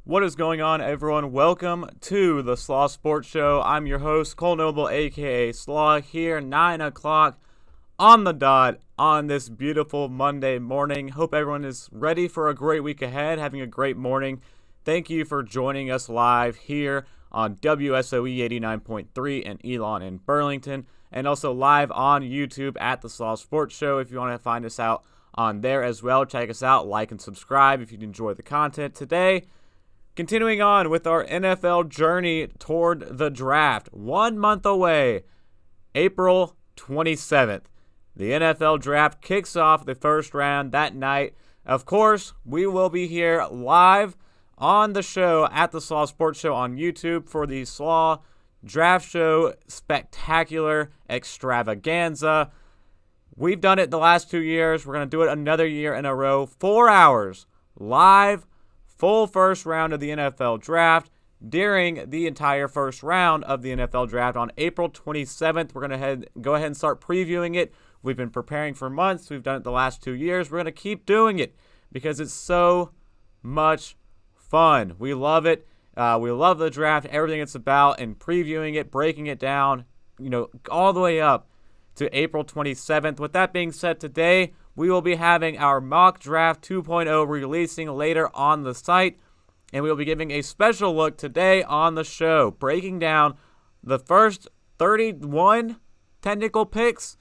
What is going on, everyone? Welcome to the Slaw Sports Show. I'm your host, Cole Noble, aka Slaw, here 9 o'clock on the dot on this beautiful Monday morning. Hope everyone is ready for a great week ahead, having a great morning. Thank you for joining us live here on WSOE 89.3 in Elon and Burlington, and also live on YouTube at the Slaw Sports Show. If you want to find us out on there as well, check us out, like and subscribe if you enjoy the content today. Continuing on with our NFL journey toward the draft, 1 month away, April 27th. The NFL draft kicks off the first round that night. Of course, we will be here live on the show at the Slaw Sports Show on YouTube for the Slaw Draft Show Spectacular Extravaganza. We've done it the last 2 years. We're going to do it another year in a row. 4 hours live, full first round of the NFL draft during the entire first round of the NFL draft on April 27th. We're going to go ahead and start previewing it. We've been preparing for months. We've done it the last 2 years. We're going to keep doing it because it's so much fun. We love it. We love the draft, everything it's about, and previewing it, breaking it down, all the way up to April 27th. With that being said, today we will be having our mock draft 2.0 releasing later on the site, and we will be giving a special look today on the show, breaking down the first 31 technical picks,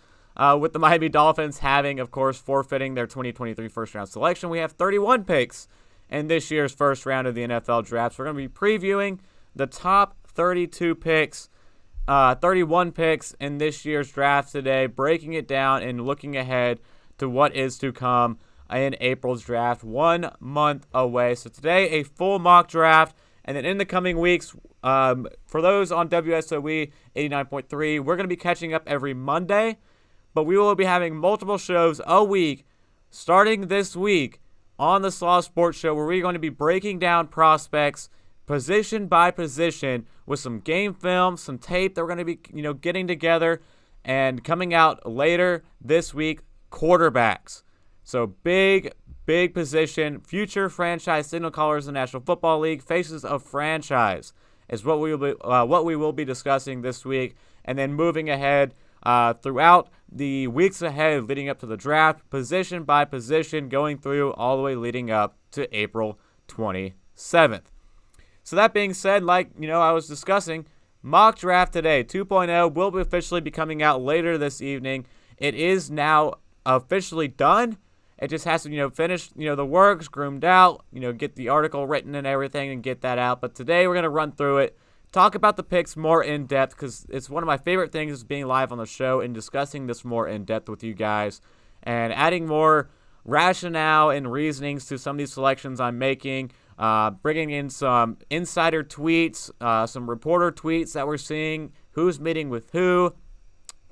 with the Miami Dolphins having, of course, forfeiting their 2023 first-round selection. We have 31 picks in this year's first round of the NFL draft. So we're going to be previewing the top 32 picks, 31 picks in this year's draft today, breaking it down and looking ahead to what is to come in April's draft, 1 month away. So today, a full mock draft, and then in the coming weeks, for those on WSOE 89.3, we're going to be catching up every Monday, but we will be having multiple shows a week starting this week on the Slaw Sports Show, where we're going to be breaking down prospects position by position with some game film, some tape that we're going to be, getting together and coming out later this week. Quarterbacks. So big position, future franchise signal callers in the National Football League, faces of franchise is what we will be discussing this week, and then moving ahead throughout the weeks ahead leading up to the draft, position by position, going through all the way leading up to April 27th. So that being said, I was discussing, mock draft today 2.0 will be officially be coming out later this evening. It is now officially done. It just has to, finish, the works, groomed out, get the article written and everything and get that out. But today we're going to run through it, talk about the picks more in depth, because it's one of my favorite things is being live on the show and discussing this more in depth with you guys and adding more rationale and reasonings to some of these selections I'm making, bringing in some insider tweets, some reporter tweets that we're seeing, who's meeting with who,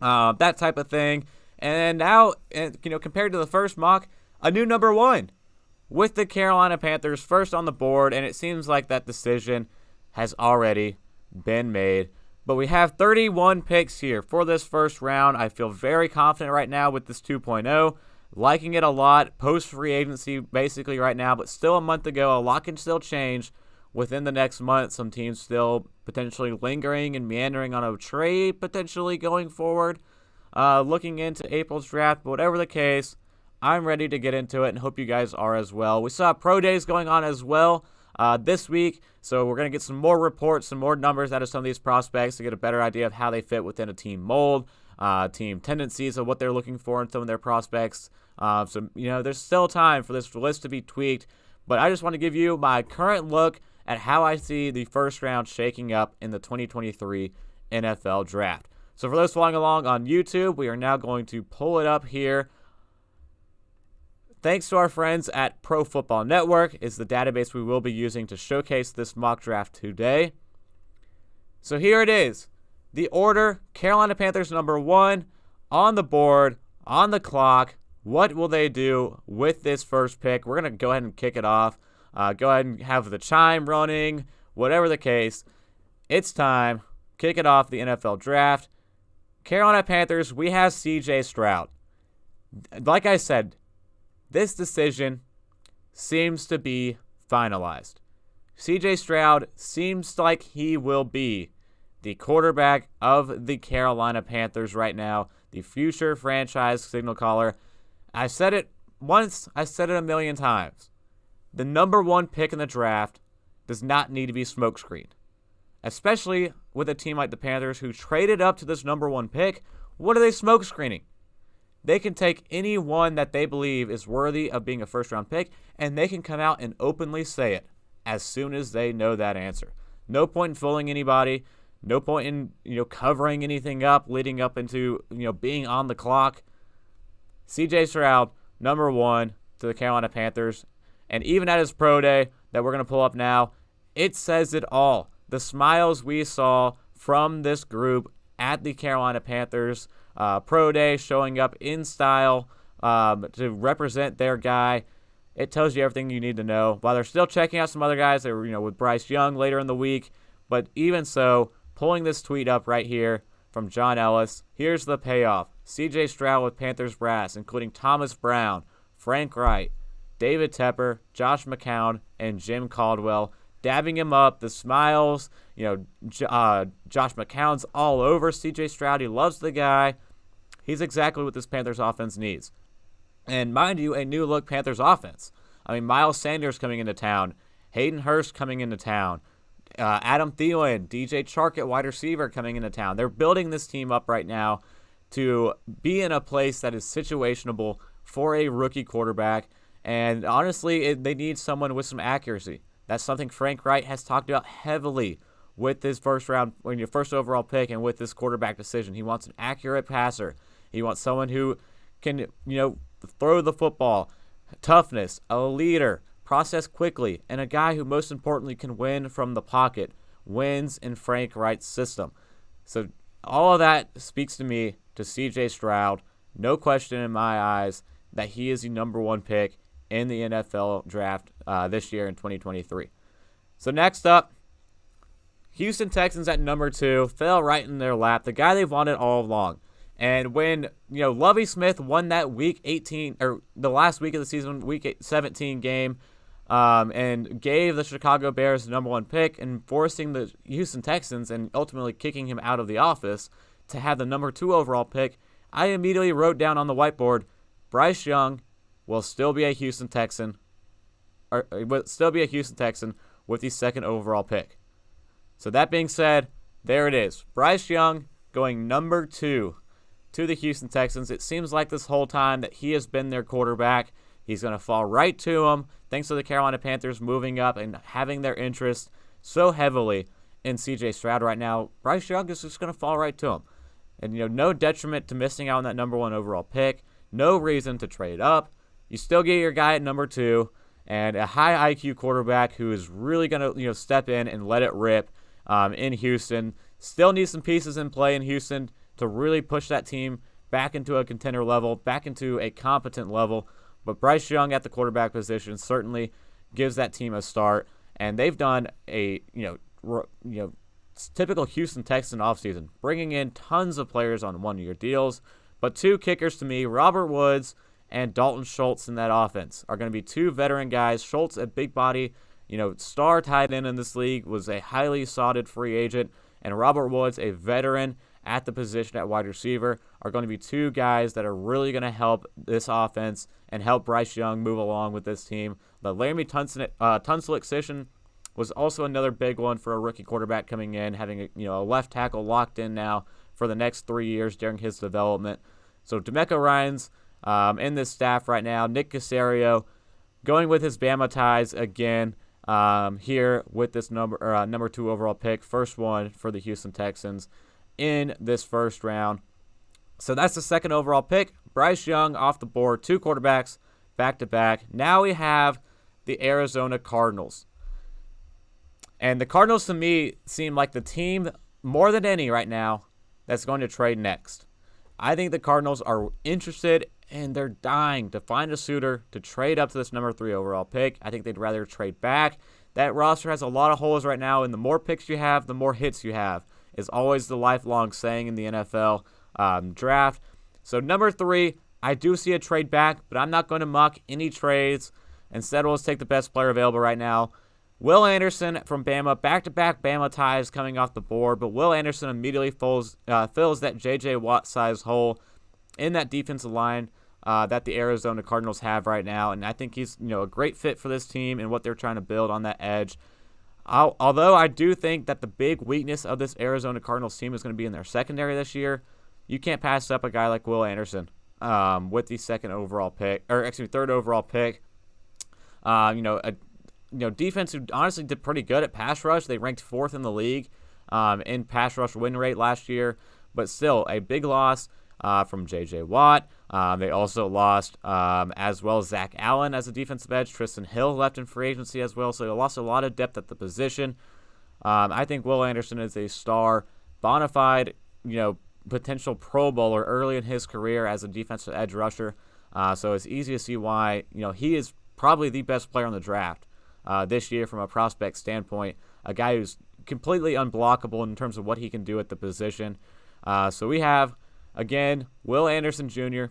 that type of thing. And now, compared to the first mock, a new number one with the Carolina Panthers first on the board, and it seems like that decision has already been made. But we have 31 picks here for this first round. I feel very confident right now with this 2.0, liking it a lot. Post-free agency basically right now, but still a month ago. A lot can still change within the next month. Some teams still potentially lingering and meandering on a trade potentially going forward. Looking into April's draft, but whatever the case, I'm ready to get into it and hope you guys are as well. We saw pro days going on as well this week, so we're going to get some more reports, some more numbers out of some of these prospects to get a better idea of how they fit within a team mold, team tendencies of what they're looking for in some of their prospects. So, there's still time for this list to be tweaked, but I just want to give you my current look at how I see the first round shaking up in the 2023 NFL draft. So for those following along on YouTube, we are now going to pull it up here. Thanks to our friends at Pro Football Network is the database we will be using to showcase this mock draft today. So here it is. The order, Carolina Panthers number 1 on the board, on the clock. What will they do with this first pick? We're going to go ahead and kick it off. Go ahead and have the chime running, whatever the case. It's time. Kick it off, the NFL draft. Carolina Panthers, we have C.J. Stroud. Like I said, this decision seems to be finalized. CJ Stroud seems like he will be the quarterback of the Carolina Panthers right now, the future franchise signal caller. I said it once, I said it a million times. The number one pick in the draft does not need to be smokescreened, especially with a team like the Panthers who traded up to this number one pick. What are they smokescreening? They can take anyone that they believe is worthy of being a first-round pick, and they can come out and openly say it as soon as they know that answer. No point in fooling anybody. No point in covering anything up leading up into being on the clock. CJ Stroud, number one to the Carolina Panthers, and even at his pro day that we're going to pull up now, it says it all. The smiles we saw from this group at the Carolina Panthers pro day, showing up in style to represent their guy. It tells you everything you need to know. While they're still checking out some other guys, they were with Bryce Young later in the week, but even so, pulling this tweet up right here from John Ellis. Here's the payoff. CJ Stroud with Panthers brass, including Thomas Brown, Frank Wright, David Tepper, Josh McCown, and Jim Caldwell, dabbing him up. The smiles, Josh McCown's all over CJ Stroud. He loves the guy. He's exactly what this Panthers offense needs. And mind you, a new look Panthers offense. I mean, Miles Sanders coming into town, Hayden Hurst coming into town, Adam Thielen, DJ Chark at wide receiver coming into town. They're building this team up right now to be in a place that is situationable for a rookie quarterback. And honestly, they need someone with some accuracy. That's something Frank Wright has talked about heavily with this first overall pick and with this quarterback decision. He wants an accurate passer. He wants someone who can, throw the football, toughness, a leader, process quickly, and a guy who most importantly can win from the pocket, wins in Frank Wright's system. So all of that speaks to me to CJ Stroud. No question in my eyes that he is the number one pick in the NFL draft this year in 2023. So next up, Houston Texans at number 2 fell right in their lap. The guy they've wanted all along. And when Lovie Smith won that Week 18 or the last week of the season, Week 17 game, and gave the Chicago Bears the number one pick and forcing the Houston Texans and ultimately kicking him out of the office to have the number 2 overall pick, I immediately wrote down on the whiteboard, Bryce Young will still be a Houston Texan, or will still be a Houston Texan with the second overall pick. So that being said, there it is. Bryce Young going number 2 to the Houston Texans. It seems like this whole time that he has been their quarterback. He's going to fall right to him thanks to the Carolina Panthers moving up and having their interest so heavily in CJ Stroud right now. Bryce Young is just going to fall right to him. And, no detriment to missing out on that number 1 overall pick. No reason to trade up. You still get your guy at number 2 and a high IQ quarterback who is really going to, step in and let it rip in Houston. Still needs some pieces in play in Houston to really push that team back into a contender level, back into a competent level. But Bryce Young at the quarterback position certainly gives that team a start. And they've done a, typical Houston Texan offseason, bringing in tons of players on one-year deals. But 2 kickers to me, Robert Woods and Dalton Schultz in that offense, are going to be 2 veteran guys. Schultz, a big body, star tight end in this league, was a highly sought free agent. And Robert Woods, a veteran at the position at wide receiver, are going to be 2 guys that are really going to help this offense and help Bryce Young move along with this team. The Laramie Tunsil excision was also another big one for a rookie quarterback coming in, having a left tackle locked in now for the next 3 years during his development. So DeMeco Ryans in this staff right now. Nick Caserio going with his Bama ties again here with this number 2 overall pick, first one for the Houston Texans in this first round. So that's the second overall pick. Bryce Young off the board, 2 quarterbacks back-to-back. Now we have the Arizona Cardinals. And the Cardinals, to me, seem like the team, more than any right now, that's going to trade next. I think the Cardinals are interested, and they're dying to find a suitor to trade up to this number 3 overall pick. I think they'd rather trade back. That roster has a lot of holes right now, and the more picks you have, the more hits you have, is always the lifelong saying in the NFL draft. So number 3, I do see a trade back, but I'm not going to muck any trades. Instead, we'll just take the best player available right now Will Anderson from Bama, back-to-back Bama ties coming off the board, but Will Anderson immediately fills that J.J. Watt-sized hole in that defensive line that the Arizona Cardinals have right now, and I think he's a great fit for this team and what they're trying to build on that edge. Although I do think that the big weakness of this Arizona Cardinals team is going to be in their secondary this year, you can't pass up a guy like Will Anderson with the third overall pick. Defense who honestly did pretty good at pass rush. They ranked 4th in the league in pass rush win rate last year, but still a big loss from J.J. Watt. They also lost as well Zach Allen as a defensive edge. Tristan Hill left in free agency as well, so they lost a lot of depth at the position. I think Will Anderson is a star, bona fide, potential Pro Bowler early in his career as a defensive edge rusher. So it's easy to see why he is probably the best player on the draft this year from a prospect standpoint, a guy who's completely unblockable in terms of what he can do at the position. So we have, again, Will Anderson Jr.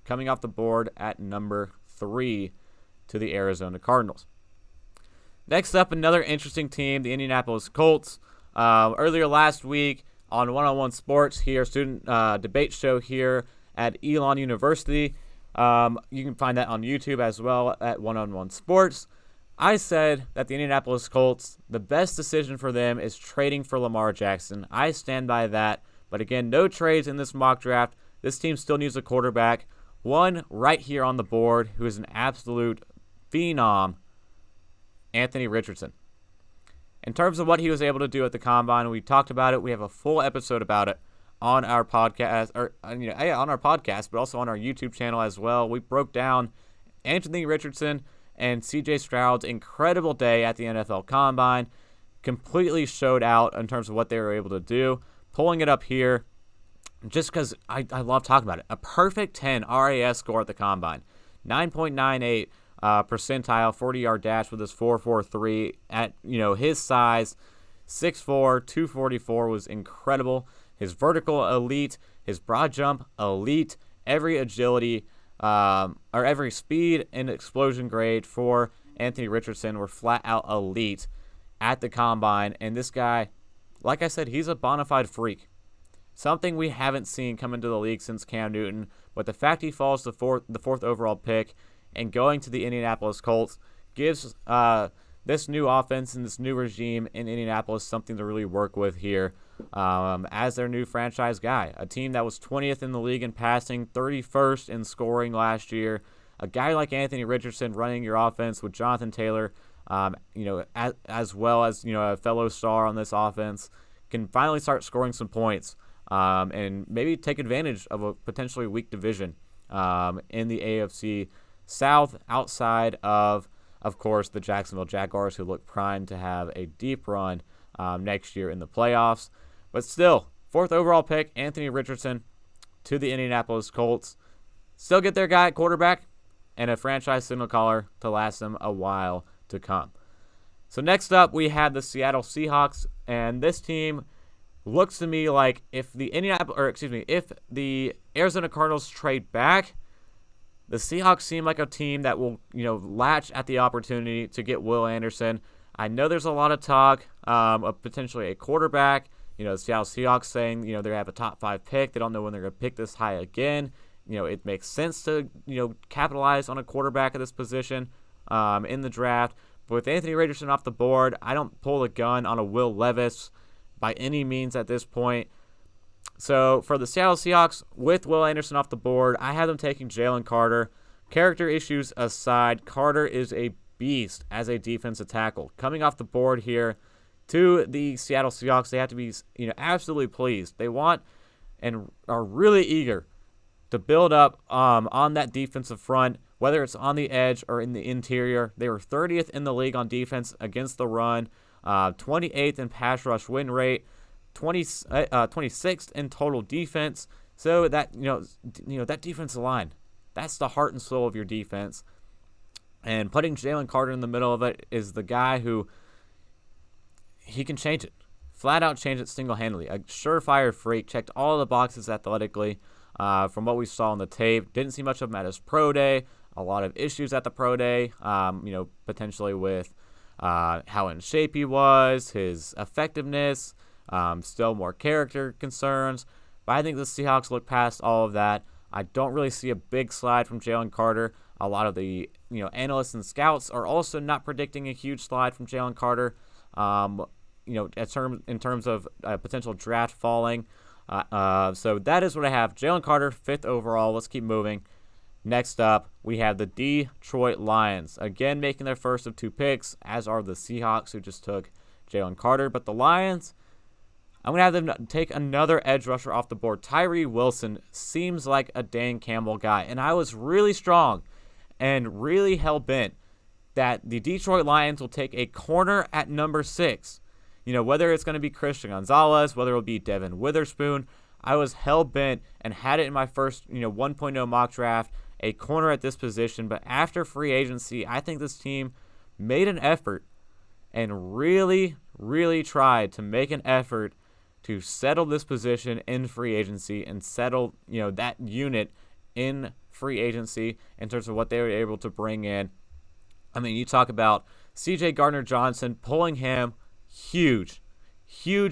coming off the board at number 3 to the Arizona Cardinals. Next up, another interesting team, the Indianapolis Colts. Earlier last week on One-on-One Sports here, student debate show here at Elon University. You can find that on YouTube as well at One-on-One Sports. I said that the Indianapolis Colts, the best decision for them is trading for Lamar Jackson. I stand by that. But again, no trades in this mock draft. This team still needs a quarterback. One right here on the board who is an absolute phenom, Anthony Richardson. In terms of what he was able to do at the Combine, we talked about it. We have a full episode about it on our podcast, on our podcast, but also on our YouTube channel as well. We broke down Anthony Richardson and C.J. Stroud's incredible day at the NFL Combine. Completely showed out in terms of what they were able to do. Pulling it up here, just because I love talking about it. A perfect 10 RAS score at the Combine. 9.98 percentile 40-yard dash with his 4.43 at his size. 6'4", 244 was incredible. His vertical elite, his broad jump elite, every agility or every speed and explosion grade for Anthony Richardson were flat out elite at the Combine. And this guy, like I said, he's a bona fide freak. Something we haven't seen come into the league since Cam Newton. But the fact he falls to the fourth overall pick and going to the Indianapolis Colts gives this new offense and this new regime in Indianapolis something to really work with here as their new franchise guy. A team that was 20th in the league in passing, 31st in scoring last year. A guy like Anthony Richardson running your offense with Jonathan Taylor, as well as a fellow star on this offense, can finally start scoring some points and maybe take advantage of a potentially weak division in the AFC South, outside of course, the Jacksonville Jaguars, who look primed to have a deep run next year in the playoffs. But still, 4th overall pick, Anthony Richardson to the Indianapolis Colts. Still get their guy at quarterback and a franchise signal caller to last them a while to come. So next up, we have the Seattle Seahawks, and this team looks to me like if the Arizona Cardinals trade back, the Seahawks seem like a team that will, latch at the opportunity to get Will Anderson. I know there's a lot of talk of potentially a quarterback. The Seattle Seahawks saying, they have a top 5 pick. They don't know when they're going to pick this high again. It makes sense to, capitalize on a quarterback at this position in the draft. But with Anthony Richardson off the board, I don't pull the gun on a Will Levis by any means at this point. So for the Seattle Seahawks, with Will Anderson off the board, I have them taking Jalen Carter. Character issues aside, Carter is a beast as a defensive tackle. Coming off the board here to the Seattle Seahawks, they have to be absolutely pleased. They want and are really eager to build up on that defensive front, whether it's on the edge or in the interior. They were 30th in the league on defense against the run, 28th in pass rush win rate, 26th in total defense. So that that defensive line, that's the heart and soul of your defense. And putting Jalen Carter in the middle of it is the guy who he can change it, flat out change it single-handedly. A surefire freak, checked all the boxes athletically from what we saw on the tape. Didn't see much of him at his pro day. A lot of issues at the pro day, potentially with how in shape he was, his effectiveness, still more character concerns. But I think the Seahawks look past all of that. I don't really see a big slide from Jalen Carter. A lot of the analysts and scouts are also not predicting a huge slide from Jalen Carter. In terms of potential draft falling. So that is what I have. Jalen Carter, 5th overall. Let's keep moving. Next up, we have the Detroit Lions. Again, making their first of 2 picks, as are the Seahawks, who just took Jalen Carter. But the Lions, I'm going to have them take another edge rusher off the board. Tyree Wilson seems like a Dan Campbell guy. And I was really strong and really hell-bent that the Detroit Lions will take a corner at number 6. Whether it's going to be Christian Gonzalez, whether it'll be Devin Witherspoon, I was hell-bent and had it in my first 1.0 mock draft, a corner at this position. But after free agency, I think this team made an effort and really, really tried to make an effort to settle this position in free agency and settle that unit in free agency in terms of what they were able to bring in. I mean, you talk about C.J. Gardner-Johnson, pulling him, huge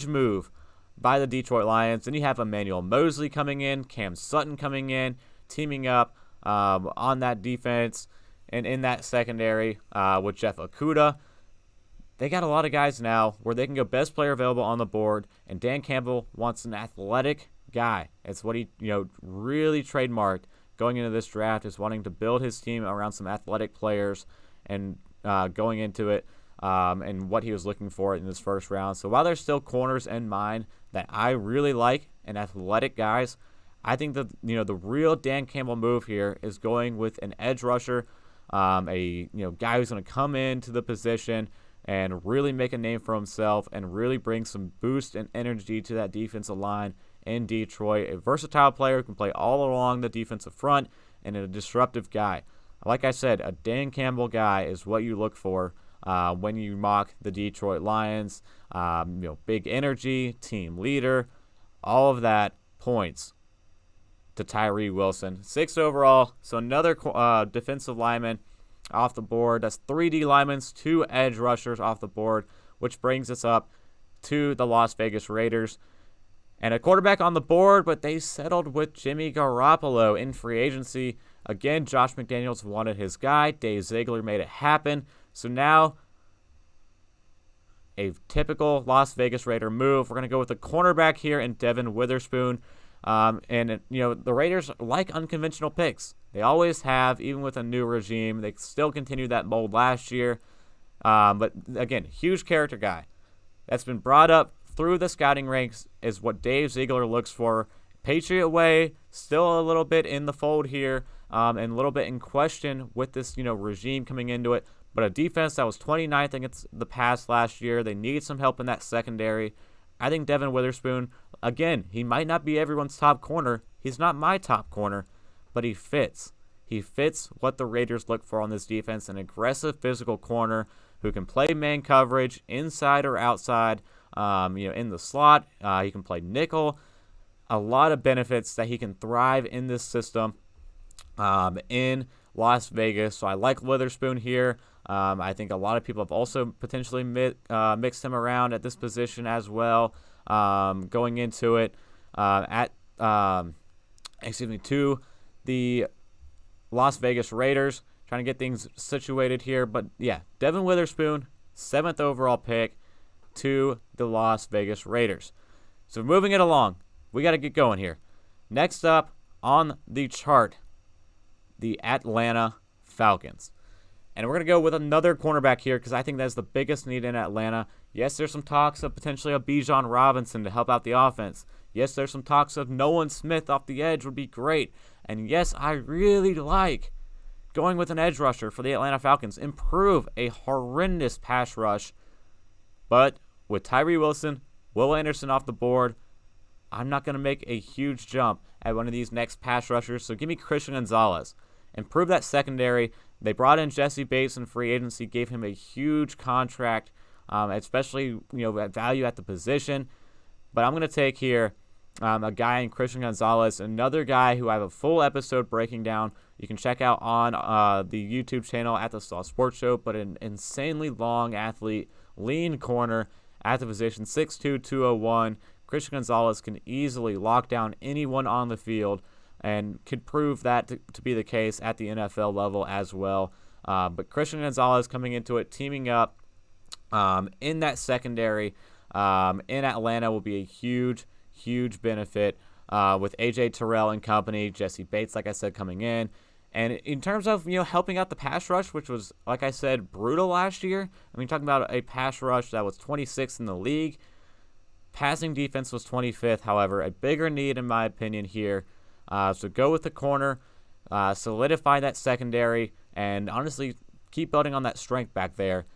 move by the Detroit Lions. Then you have Emmanuel Mosley coming in, Cam Sutton coming in, teaming up on that defense and in that secondary with Jeff Okudah. They got a lot of guys now where they can go best player available on the board, and Dan Campbell wants an athletic guy. It's what he really trademarked going into this draft, is wanting to build his team around some athletic players and going into it and what he was looking for in this first round. So while there's still corners in mind that I really like and athletic guys, I think that the real Dan Campbell move here is going with an edge rusher, a guy who's going to come into the position and really make a name for himself and really bring some boost and energy to that defensive line in Detroit. A versatile player who can play all along the defensive front and a disruptive guy. Like I said, a Dan Campbell guy is what you look for when you mock the Detroit Lions. Big energy, team leader, all of that points to Tyree Wilson. 6th overall, so another defensive lineman off the board. That's 3 D linemen, 2 edge rushers off the board, which brings us up to the Las Vegas Raiders. And a quarterback on the board, but they settled with Jimmy Garoppolo in free agency. Again, Josh McDaniels wanted his guy. Dave Ziegler made it happen. So now, a typical Las Vegas Raider move. We're going to go with the cornerback here in Devin Witherspoon. The Raiders like unconventional picks. They always have, even with a new regime. They still continued that mold last year. But again, huge character guy that's been brought up through the scouting ranks is what Dave Ziegler looks for. Patriot way, still a little bit in the fold here, and a little bit in question with this regime coming into it. But a defense that was 29th against the pass last year. They need some help in that secondary. I think Devin Witherspoon, again, he might not be everyone's top corner. He's not my top corner, but he fits. He fits what the Raiders look for on this defense, an aggressive physical corner who can play man coverage inside or outside, in the slot. He can play nickel. A lot of benefits that he can thrive in this system in Las Vegas. So I like Witherspoon here. I think a lot of people have also potentially mixed him around at this position as well, going into it to the Las Vegas Raiders, trying to get things situated here. But yeah, Devin Witherspoon, 7th overall pick to the Las Vegas Raiders. So moving it along, we got to get going here. Next up on the chart, the Atlanta Falcons. And we're going to go with another cornerback here because I think that's the biggest need in Atlanta. Yes, there's some talks of potentially a Bijan Robinson to help out the offense. Yes, there's some talks of Nolan Smith off the edge would be great. And yes, I really like going with an edge rusher for the Atlanta Falcons. Improve a horrendous pass rush. But with Tyree Wilson, Will Anderson off the board, I'm not going to make a huge jump at one of these next pass rushers. So give me Christian Gonzalez. Improve that secondary. They brought in Jesse Bates in free agency, gave him a huge contract, especially at value at the position. But I'm going to take here a guy in Christian Gonzalez, another guy who I have a full episode breaking down you can check out on the YouTube channel at the Slaw Sports Show, but an insanely long athlete, lean corner at the position, 6'2", 201. Christian Gonzalez can easily lock down anyone on the field and could prove that to be the case at the NFL level as well. But Christian Gonzalez coming into it, teaming up in that secondary in Atlanta will be a huge, huge benefit with A.J. Terrell and company, Jesse Bates, like I said, coming in. And in terms of, helping out the pass rush, which was, like I said, brutal last year. I mean, talking about a pass rush that was 26th in the league. Passing defense was 25th, however. A bigger need, in my opinion, here. So go with the corner, solidify that secondary, and honestly keep building on that strength back there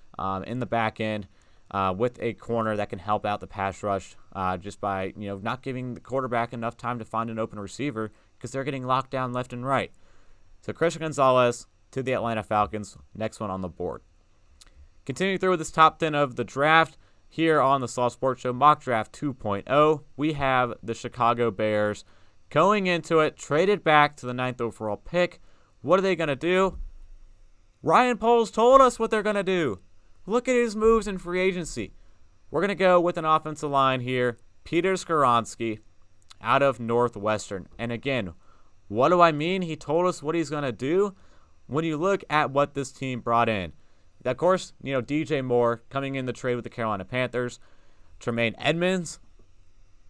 in the back end with a corner that can help out the pass rush just by, not giving the quarterback enough time to find an open receiver because they're getting locked down left and right. So Christian Gonzalez to the Atlanta Falcons, next one on the board. Continuing through with this top 10 of the draft, here on the Slaw Sports Show Mock Draft 2.0, we have the Chicago Bears going into it, traded back to the 9th overall pick. What are they going to do? Ryan Poles told us what they're going to do. Look at his moves in free agency. We're going to go with an offensive line here, Peter Skoronski out of Northwestern. And again, what do I mean? He told us what he's going to do. When you look at what this team brought in, of course, DJ Moore coming in the trade with the Carolina Panthers, Tremaine Edmonds,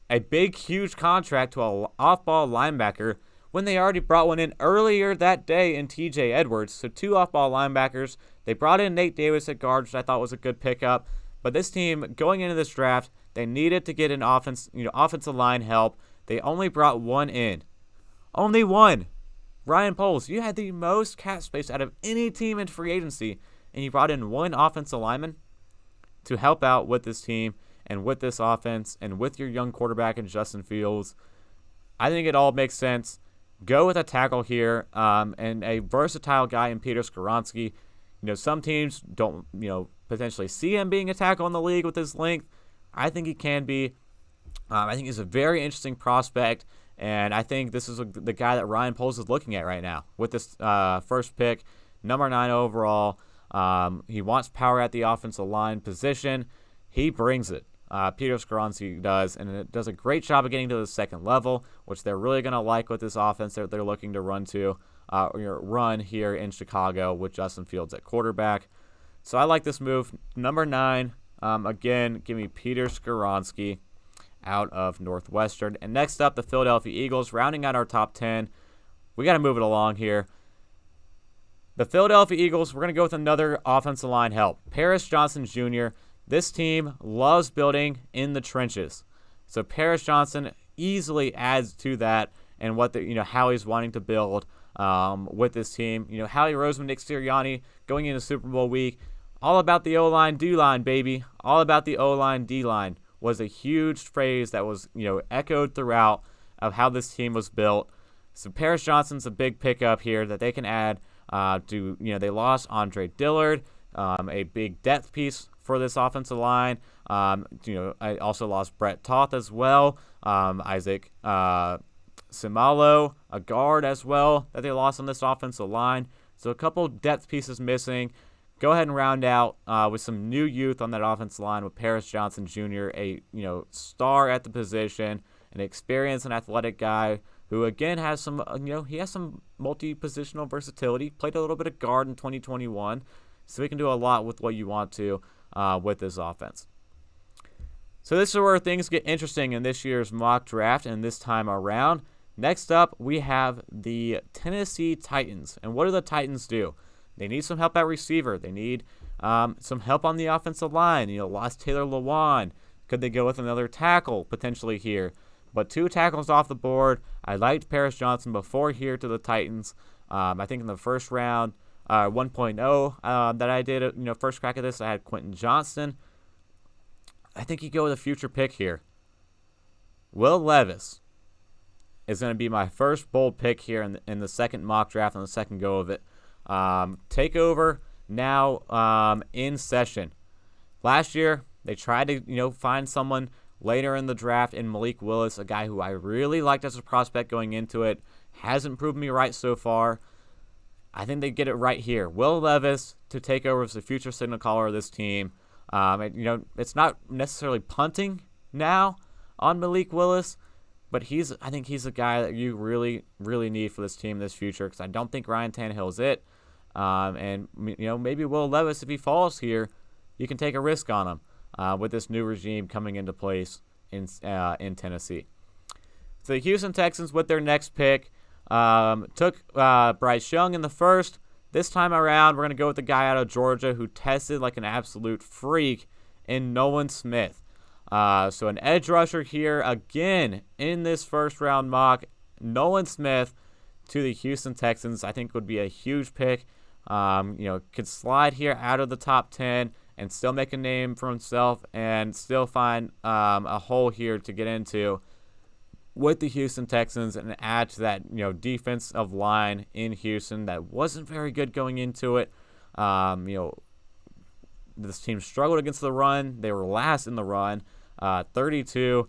a big, huge contract to an off-ball linebacker when they already brought one in earlier that day in TJ Edwards. So 2 off-ball linebackers. They brought in Nate Davis at guard, which I thought was a good pickup. But this team, going into this draft, they needed to get an offensive line help. They only brought one in. Only one. Ryan Poles, you had the most cap space out of any team in free agency, and you brought in one offensive lineman to help out with this team and with this offense and with your young quarterback in Justin Fields. I think it all makes sense. Go with a tackle here and a versatile guy in Peter Skoronski. Some teams don't, potentially see him being a tackle in the league with his length. I think he can be. I think he's a very interesting prospect, and I think this is the guy that Ryan Poles is looking at right now with this first pick, number 9 overall. He wants power at the offensive line position. He brings it. Peter Skoronski does, and it does a great job of getting to the second level, which they're really going to like with this offense that they're looking to run here in Chicago with Justin Fields at quarterback. So I like this move. Number 9, again, give me Peter Skoronski out of Northwestern. And next up, the Philadelphia Eagles, rounding out our top 10. We got to move it along here. The Philadelphia Eagles, we're going to go with another offensive line help. Paris Johnson Jr., this team loves building in the trenches. So Paris Johnson easily adds to that and what how he's wanting to build with this team. Howie Roseman, Nick Sirianni going into Super Bowl week, all about the O-line, D-line, baby. All about the O-line, D-line was a huge phrase that was, echoed throughout of how this team was built. So Paris Johnson's a big pickup here that they can add to, they lost Andre Dillard, a big depth piece for this offensive line. I also lost Brett Toth as well. Isaac Simalo, a guard as well that they lost on this offensive line. So a couple depth pieces missing. Go ahead and round out with some new youth on that offensive line with Paris Johnson Jr., a star at the position, an experienced and athletic guy who again has some he has some multi-positional versatility. Played a little bit of guard in 2021, so he can do a lot with what you want to with this offense. So this is where things get interesting in this year's mock draft and this time around. Next up, we have the Tennessee Titans. And what do the Titans do? They need some help at receiver. They need some help on the offensive line. Lost Taylor Lewan. Could they go with another tackle potentially here? But 2 tackles off the board. I liked Paris Johnson before here to the Titans. I think in the first round, 1.0 that I did, first crack at this, I had Quentin Johnston. I think you go with a future pick here. Will Levis is going to be my first bold pick here in the second mock draft, on the second go of it. Take over now in session. Last year, they tried to find someone later in the draft in Malik Willis, a guy who I really liked as a prospect going into it. Hasn't proved me right so far. I think they get it right here. Will Levis to take over as the future signal caller of this team. It's not necessarily punting now on Malik Willis, but I think he's a guy that you really, really need for this team in this future, because I don't think Ryan Tannehill is it. Maybe Will Levis, if he falls here, you can take a risk on him with this new regime coming into place in Tennessee. So the Houston Texans, with their next pick, took Bryce Young in the first. This time around, we're going to go with the guy out of Georgia who tested like an absolute freak in Nolan Smith. So an edge rusher here again in this first-round mock. Nolan Smith to the Houston Texans, I think, would be a huge pick. Could slide here out of the top 10 and still make a name for himself and still find a hole here to get into with the Houston Texans and add to that, defensive line in Houston that wasn't very good going into it. This team struggled against the run. They were last in the run, 32.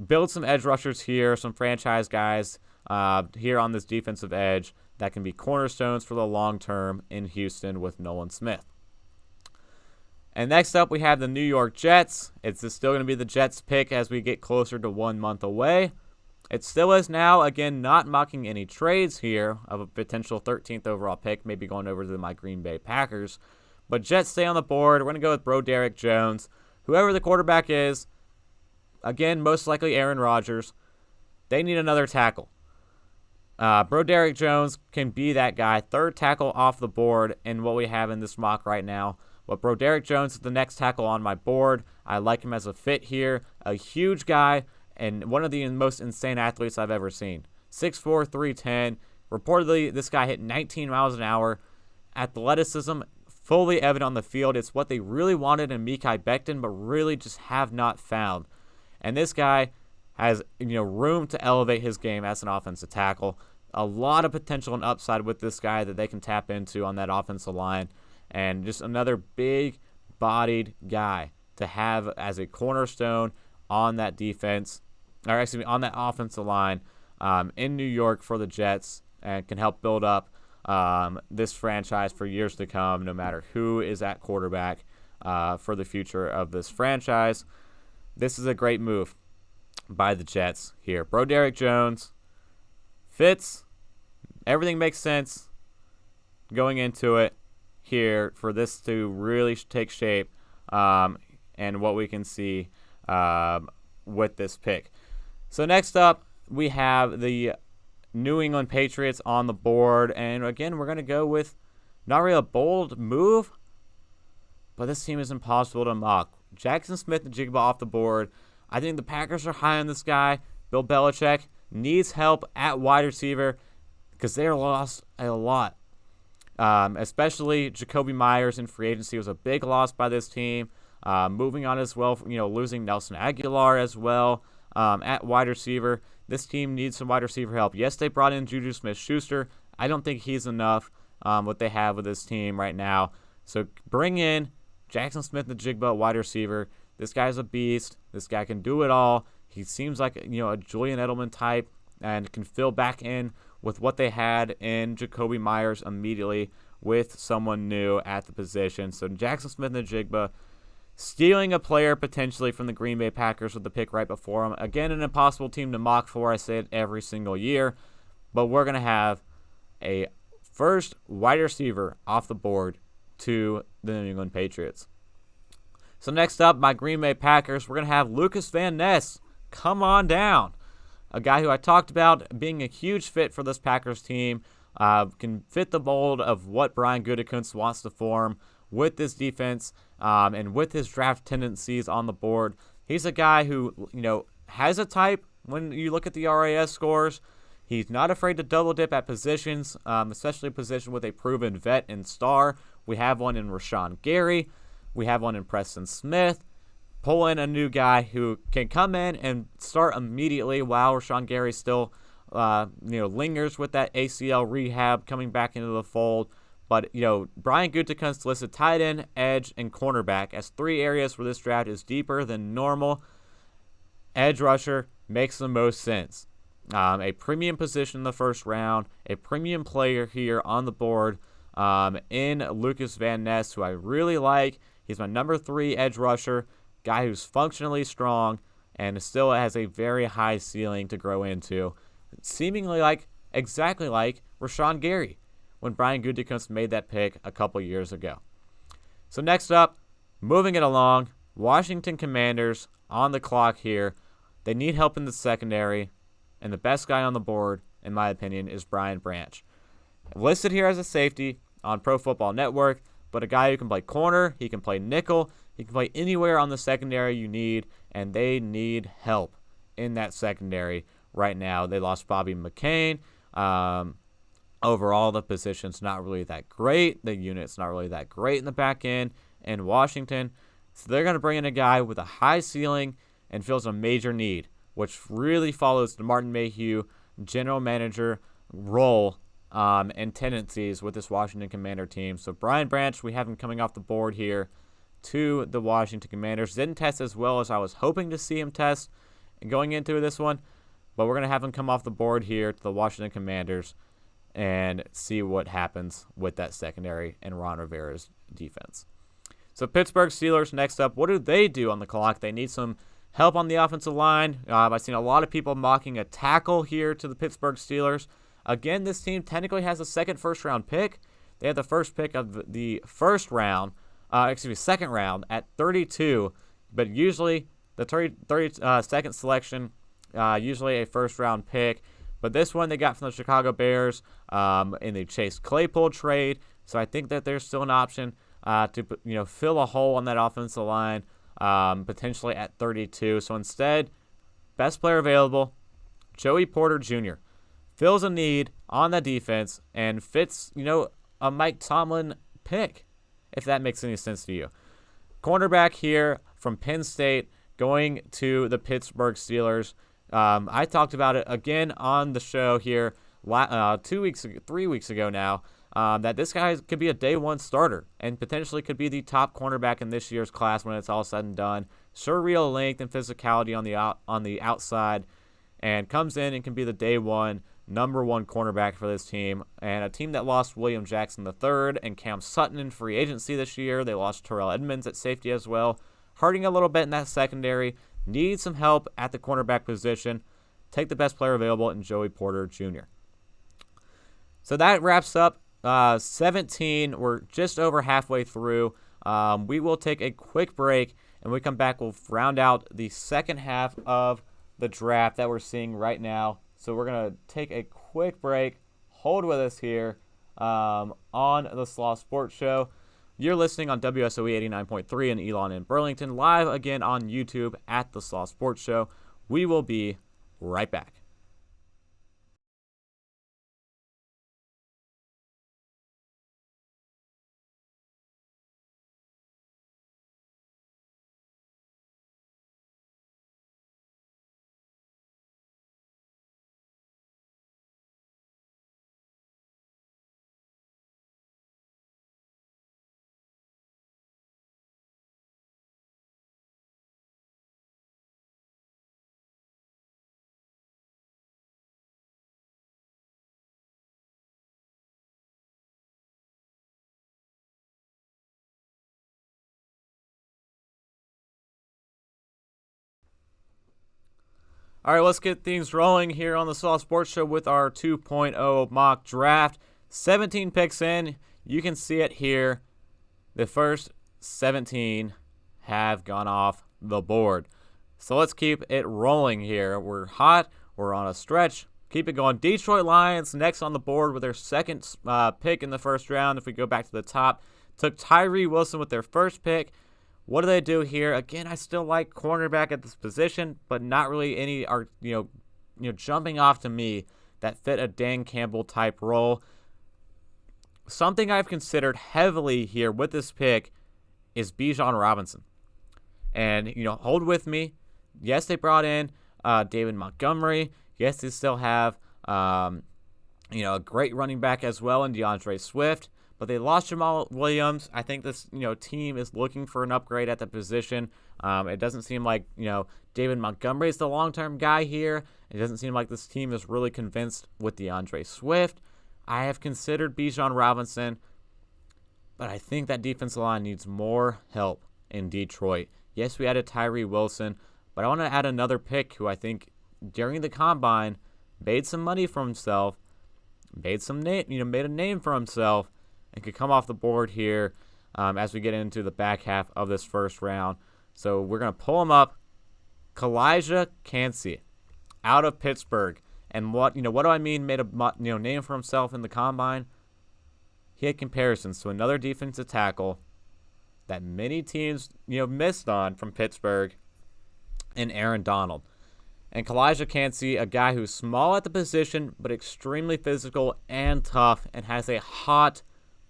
Build some edge rushers here, some franchise guys here on this defensive edge that can be cornerstones for the long term in Houston with Nolan Smith. And next up, we have the New York Jets. It's still going to be the Jets pick as we get closer to 1 month away. It still is now, again, not mocking any trades here of a potential 13th overall pick, maybe going over to my Green Bay Packers. But Jets stay on the board. We're going to go with Broderick Jones. Whoever the quarterback is, again, most likely Aaron Rodgers, they need another tackle. Broderick Jones can be that guy, third tackle off the board in what we have in this mock right now. But Broderick Jones is the next tackle on my board. I like him as a fit here. A huge guy and one of the most insane athletes I've ever seen. 6'4", 310. Reportedly, this guy hit 19 miles an hour. Athleticism fully evident on the field. It's what they really wanted in Mekhi Becton, but really just have not found. And this guy has room to elevate his game as an offensive tackle. A lot of potential and upside with this guy that they can tap into on that offensive line. And just another big-bodied guy to have as a cornerstone on that defense, on that offensive line in New York for the Jets, and can help build up this franchise for years to come, no matter who is at quarterback for the future of this franchise. This is a great move by the Jets here. Broderick Jones fits. Everything makes sense going into it here for this to really take shape and what we can see with this pick. So next up, we have the New England Patriots on the board. And again, we're going to go with not really a bold move, but this team is impossible to mock. Jackson Smith-Njigba off the board. I think the Packers are high on this guy. Bill Belichick needs help at wide receiver because they're lost a lot. Especially Jacoby Myers in free agency was a big loss by this team. Moving on as well, losing Nelson Aguilar as well at wide receiver. This team needs some wide receiver help. Yes, they brought in Juju Smith-Schuster. I don't think he's enough what they have with this team right now. So bring in Jackson Smith-Njigba, wide receiver. This guy's a beast. This guy can do it all. He seems like a Julian Edelman type and can fill back in with what they had in Jacoby Myers immediately with someone new at the position. So Jackson Smith-Njigba stealing a player potentially from the Green Bay Packers with the pick right before him. Again, an impossible team to mock for. I say it every single year. But we're going to have a first wide receiver off the board to the New England Patriots. So next up, my Green Bay Packers, we're going to have Lucas Van Ness. Come on down. A guy who I talked about being a huge fit for this Packers team. Can fit the mold of what Brian Gutekunst wants to form with this defense and with his draft tendencies on the board. He's a guy who, has a type when you look at the RAS scores. He's not afraid to double dip at positions, especially a position with a proven vet and star. We have one in Rashawn Gary. We have one in Preston Smith. Pull in a new guy who can come in and start immediately while Rashawn Gary still lingers with that ACL rehab coming back into the fold. But, Brian Gutekunst listed tight end, edge, and cornerback as three areas where this draft is deeper than normal. Edge rusher makes the most sense. a premium position in the first round, a premium player here on the board in Lucas Van Ness, who I really like. He's my number 3 edge rusher, guy who's functionally strong and still has a very high ceiling to grow into, seemingly exactly like Rashawn Gary when Brian Gutekunst made that pick a couple years ago. So next up, moving it along, Washington Commanders on the clock here. They need help in the secondary, and the best guy on the board, in my opinion, is Brian Branch. Listed here as a safety on Pro Football Network, but a guy who can play corner, he can play nickel, he can play anywhere on the secondary you need, and they need help in that secondary right now. They lost Bobby McCain. Overall, the position's not really that great. The unit's not really that great in the back end in Washington. So they're going to bring in a guy with a high ceiling and feels a major need, which really follows the Martin Mayhew general manager role and tendencies with this Washington Commander team. So Brian Branch, we have him coming off the board here to the Washington Commanders. Didn't test as well as I was hoping to see him test going into this one, but we're going to have him come off the board here to the Washington Commanders and see what happens with that secondary and Ron Rivera's defense. So Pittsburgh Steelers next up. What do they do on the clock? They need some help on the offensive line. I've seen a lot of people mocking a tackle here to the Pittsburgh Steelers. Again, this team technically has a second first-round pick. They had the first pick of the second round at 32, but usually the 32nd selection, usually a first-round pick. But this one they got from the Chicago Bears in the Chase Claypool trade. So I think that there's still an option to fill a hole on that offensive line, potentially at 32. So instead, best player available, Joey Porter Jr. fills a need on that defense and fits a Mike Tomlin pick, if that makes any sense to you. Cornerback here from Penn State going to the Pittsburgh Steelers. I talked about it again on the show here 3 weeks ago now, that this guy could be a day one starter and potentially could be the top cornerback in this year's class when it's all said and done. Surreal length and physicality on the outside, and comes in and can be the day one number 1 cornerback for this team. And a team that lost William Jackson III and Cam Sutton in free agency this year. They lost Terrell Edmonds at safety as well, hurting a little bit in that secondary. Need some help at the cornerback position. Take the best player available in Joey Porter Jr. So that wraps up 17. We're just over halfway through. We will take a quick break, and when we come back, we'll round out the second half of the draft that we're seeing right now. So we're going to take a quick break. Hold with us here on the Slaw Sports Show. You're listening on WSOE 89.3 in Elon and Burlington, live again on YouTube at the Slaw Sports Show. We will be right back. All right, let's get things rolling here on the Slaw Sports Show with our 2.0 mock draft. 17 picks in. You can see it here. The first 17 have gone off the board. So let's keep it rolling here. We're hot. We're on a stretch. Keep it going. Detroit Lions next on the board with their second pick in the first round. If we go back to the top, took Tyree Wilson with their first pick. What do they do here? Again, I still like cornerback at this position, but not really any are jumping off to me that fit a Dan Campbell type role. Something I've considered heavily here with this pick is Bijan Robinson. And hold with me. Yes, they brought in David Montgomery. Yes, they still have a great running back as well in DeAndre Swift. but they lost Jamal Williams. I think this team is looking for an upgrade at the position. It doesn't seem like David Montgomery is the long-term guy here. It doesn't seem like this team is really convinced with DeAndre Swift. I have considered Bijan Robinson, but I think that defensive line needs more help in Detroit. Yes, we added Tyree Wilson, but I want to add another pick who I think during the combine made some money for himself, made a name for himself, and could come off the board here as we get into the back half of this first round. So we're going to pull him up. Kalijah Kancey out of Pittsburgh. And what do I mean made a name for himself in the combine? He had comparisons to another defensive tackle that many teams missed on from Pittsburgh, and Aaron Donald. And Kalijah Kancey, a guy who's small at the position but extremely physical and tough and has a hot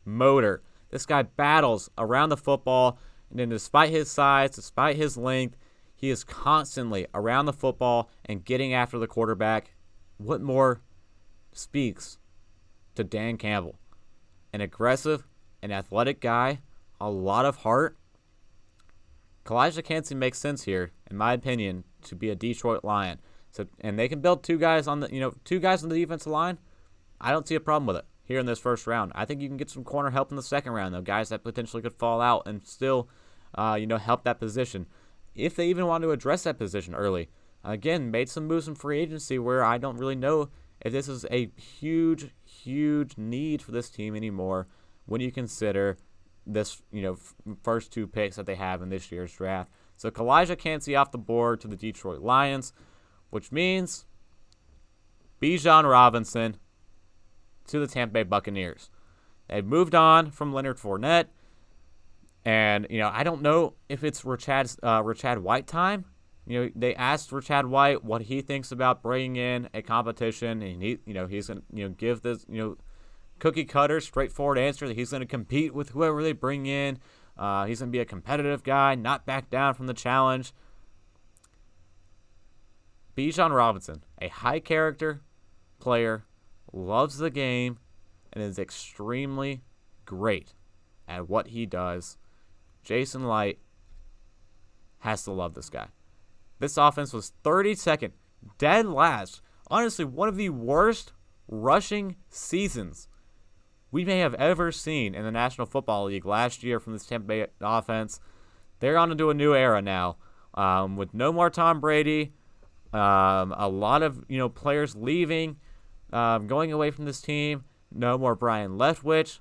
motor. This guy battles around the football, and then despite his size, despite his length, he is constantly around the football and getting after the quarterback. What more speaks to Dan Campbell? An aggressive and athletic guy, a lot of heart. Kalijah Kancey makes sense here, in my opinion, to be a Detroit Lion. So, and they can build two guys on the defensive line. I don't see a problem with it here in this first round. I think you can get some corner help in the second round, though, guys that potentially could fall out and still, help that position. If they even want to address that position early. Again, made some moves in free agency where I don't really know if this is a huge, huge need for this team anymore when you consider this, first two picks that they have in this year's draft. So Kalijah Kancey off the board to the Detroit Lions, which means Bijan Robinson to the Tampa Bay Buccaneers. They've moved on from Leonard Fournette, and I don't know if it's Rachaad White time. They asked Rachaad White what he thinks about bringing in a competition, and he's gonna give this cookie cutter, straightforward answer that he's going to compete with whoever they bring in. He's going to be a competitive guy, not back down from the challenge. Bijan Robinson, a high character player, loves the game, and is extremely great at what he does. Jason Light has to love this guy. This offense was 32nd, dead last. Honestly, one of the worst rushing seasons we may have ever seen in the National Football League last year from this Tampa Bay offense. They're on into a new era now with no more Tom Brady, a lot of players leaving, going away from this team. No more Brian Leftwich,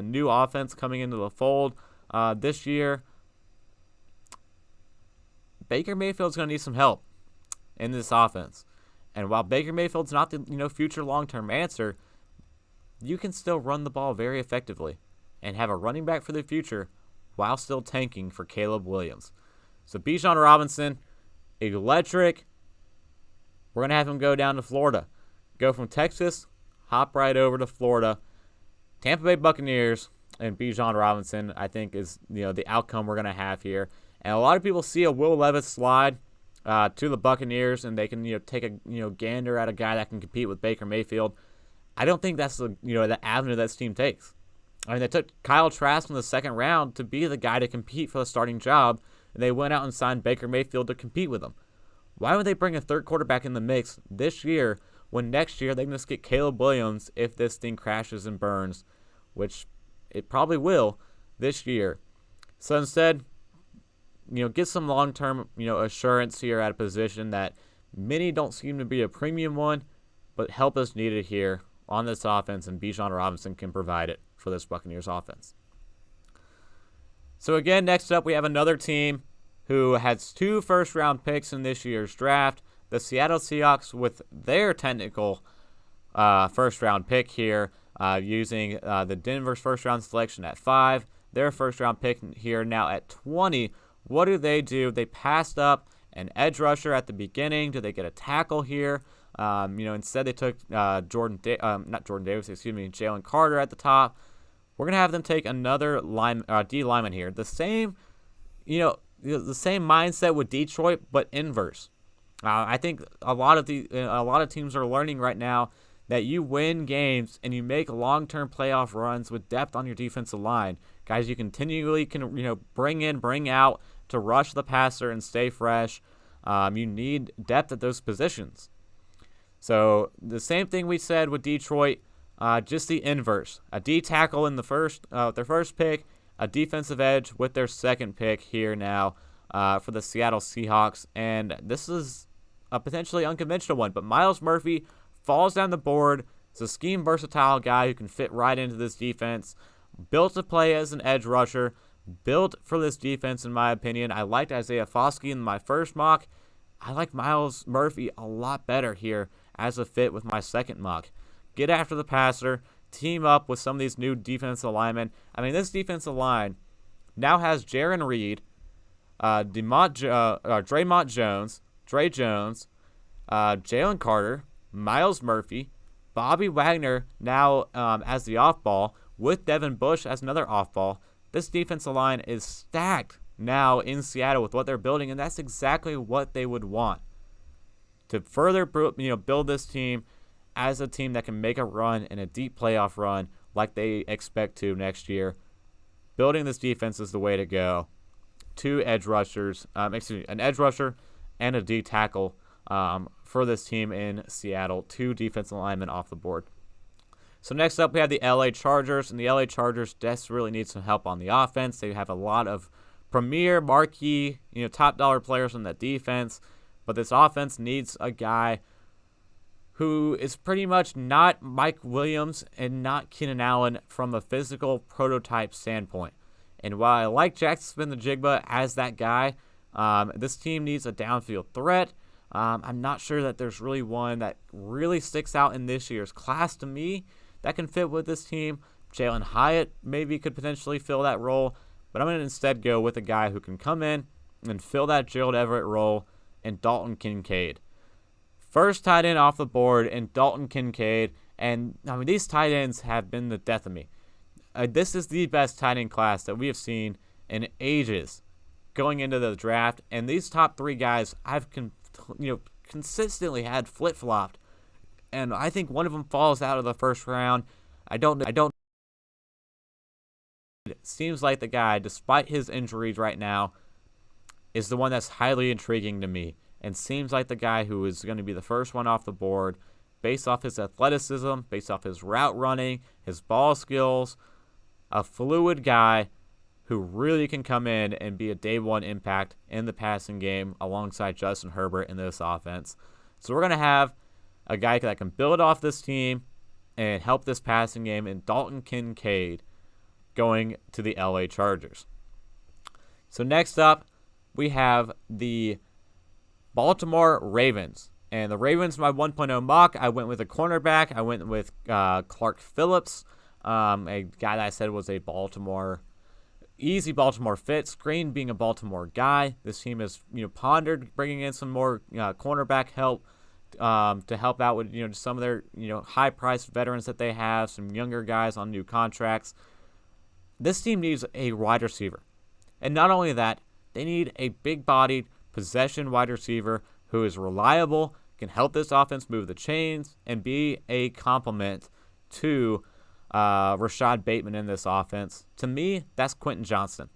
new offense coming into the fold this year. Baker Mayfield's going to need some help in this offense. And while Baker Mayfield's not the future long-term answer, you can still run the ball very effectively and have a running back for the future while still tanking for Caleb Williams. So Bijan Robinson, electric. We're going to have him go down to Florida. Go from Texas, hop right over to Florida. Tampa Bay Buccaneers and Bijan Robinson, I think, is the outcome we're going to have here. And a lot of people see a Will Levis slide to the Buccaneers, and they can take a gander at a guy that can compete with Baker Mayfield. I don't think that's the avenue that this team takes. I mean, they took Kyle Trask in the second round to be the guy to compete for the starting job, and they went out and signed Baker Mayfield to compete with him. Why would they bring a third quarterback in the mix this year when next year they can just get Caleb Williams if this thing crashes and burns, which it probably will this year. So instead, get some long-term assurance here at a position that many don't seem to be a premium one, but help is needed here on this offense, and Bijan Robinson can provide it for this Buccaneers offense. So again, next up we have another team who has 2 first-round picks in this year's draft. The Seattle Seahawks with their technical first-round pick here, using the Denver's first-round selection at 5. Their first-round pick here now at 20. What do? They passed up an edge rusher at the beginning. Do they get a tackle here? Instead they took Jalen Carter at the top. We're gonna have them take another D lineman here. The same mindset with Detroit, but inverse. I think a lot of teams are learning right now that you win games and you make long-term playoff runs with depth on your defensive line. Guys you continually can bring in, bring out to rush the passer and stay fresh. You need depth at those positions. So the same thing we said with Detroit, just the inverse. A D tackle in their first pick, a defensive edge with their second pick here now for the Seattle Seahawks. And this is a potentially unconventional one, but Myles Murphy falls down the board. He's a scheme versatile guy who can fit right into this defense. Built to play as an edge rusher. Built for this defense, in my opinion. I liked Isaiah Foskey in my first mock. I like Myles Murphy a lot better here as a fit with my second mock. Get after the passer. Team up with some of these new defensive linemen. I mean, this defensive line now has Jaron Reed, Draymond Jones, Dre Jones, Jalen Carter, Myles Murphy, Bobby Wagner now as the off-ball, with Devin Bush as another off-ball. This defensive line is stacked now in Seattle with what they're building, and that's exactly what they would want to further build this team as a team that can make a run and a deep playoff run like they expect to next year. Building this defense is the way to go. Two edge rushers, an edge rusher and a D tackle for this team in Seattle. Two defensive linemen off the board. So next up, we have the LA Chargers, and the LA Chargers desperately need some help on the offense. They have a lot of premier, marquee, top dollar players on that defense, but this offense needs a guy who is pretty much not Mike Williams and not Keenan Allen from a physical prototype standpoint. And while I like Jackson Smith-Njigba as that guy, this team needs a downfield threat. I'm not sure that there's really one that really sticks out in this year's class to me that can fit with this team. Jalen Hyatt maybe could potentially fill that role, but I'm going to instead go with a guy who can come in and fill that Gerald Everett role in Dalton Kincaid. First tight end off the board in Dalton Kincaid, and I mean these tight ends have been the death of me. This is the best tight end class that we have seen in ages going into the draft, and these top three guys I've consistently had flip-flopped, and I think one of them falls out of the first round. I don't. It seems like the guy, despite his injuries right now, is the one that's highly intriguing to me, and seems like the guy who is going to be the first one off the board based off his athleticism, based off his route running, his ball skills, a fluid guy who really can come in and be a day one impact in the passing game alongside Justin Herbert in this offense. So we're going to have a guy that can build off this team and help this passing game in Dalton Kincaid going to the LA Chargers. So next up, we have the Baltimore Ravens. And the Ravens, my 1.0 mock, I went with a cornerback. I went with Clark Phillips, a guy that I said was a easy Baltimore fit. Screen being a Baltimore guy. This team has pondered bringing in some more cornerback help to help out with some of their high-priced veterans that they have, some younger guys on new contracts. This team needs a wide receiver, and not only that, they need a big-bodied possession wide receiver who is reliable, can help this offense move the chains, and be a complement to Rashad Bateman in this offense. To me, that's Quentin Johnston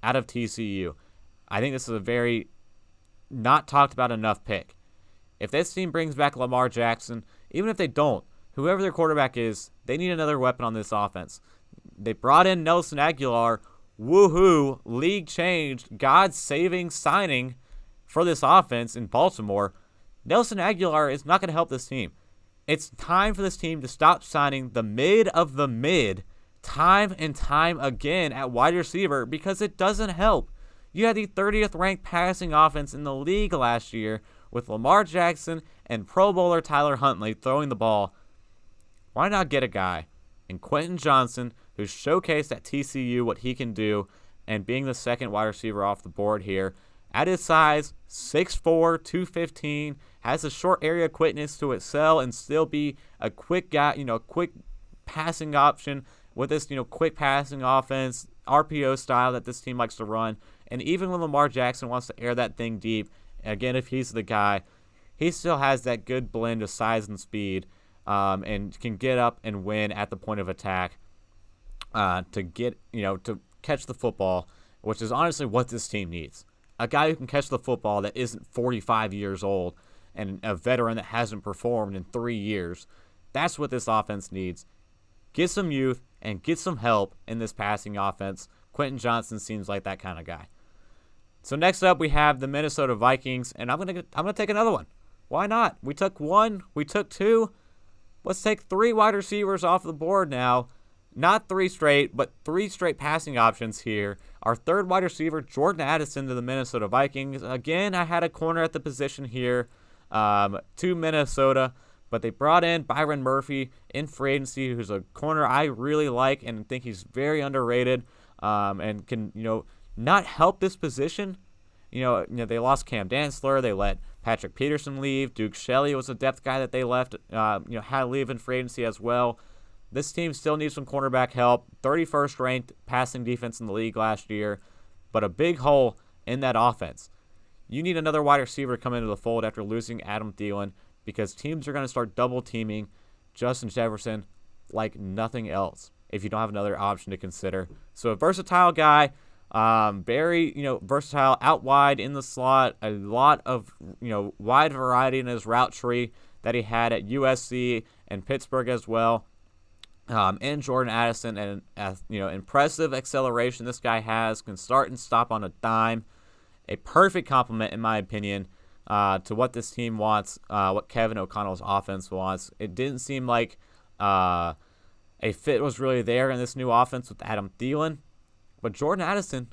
out of TCU. I think this is a very not talked about enough pick. If this team brings back Lamar Jackson, even if they don't, whoever their quarterback is, they need another weapon on this offense. They brought in Nelson Aguilar. Woohoo, league changed, God-saving signing for this offense in Baltimore. Nelson Aguilar is not going to help this team. It's time for this team to stop signing the mid of the mid time and time again at wide receiver because it doesn't help. You had the 30th ranked passing offense in the league last year with Lamar Jackson and Pro Bowler Tyler Huntley throwing the ball. Why not get a guy in Quentin Johnston who's showcased at TCU what he can do and being the second wide receiver off the board here? At his size, 6'4", 215, has a short area quickness to excel and still be a quick guy, quick passing option with this, quick passing offense, RPO style that this team likes to run. And even when Lamar Jackson wants to air that thing deep, again, if he's the guy, he still has that good blend of size and speed and can get up and win at the point of attack to catch the football, which is honestly what this team needs. A guy who can catch the football that isn't 45 years old and a veteran that hasn't performed in 3 years. That's what this offense needs. Get some youth and get some help in this passing offense. Quentin Johnson seems like that kind of guy. So next up we have the Minnesota Vikings, and I'm gonna take another one. Why not? We took one, we took two. Let's take 3 wide receivers off the board now. Not 3 straight, but 3 straight passing options here. Our third wide receiver, Jordan Addison, to the Minnesota Vikings. Again, I had a corner at the position here to Minnesota, but they brought in Byron Murphy in free agency, who's a corner I really like and think he's very underrated and can, not help this position. They lost Cam Dantzler. They let Patrick Peterson leave. Duke Shelley was a depth guy that they left, had to leave in free agency as well. This team still needs some cornerback help. 31st ranked passing defense in the league last year, but a big hole in that offense. You need another wide receiver to come into the fold after losing Adam Thielen, because teams are going to start double teaming Justin Jefferson like nothing else if you don't have another option to consider. So a versatile guy, very versatile out wide in the slot, a lot of wide variety in his route tree that he had at USC and Pittsburgh as well. And Jordan Addison, and impressive acceleration this guy has, can start and stop on a dime. A perfect complement, in my opinion, to what this team wants, what Kevin O'Connell's offense wants. It didn't seem like a fit was really there in this new offense with Adam Thielen, but Jordan Addison,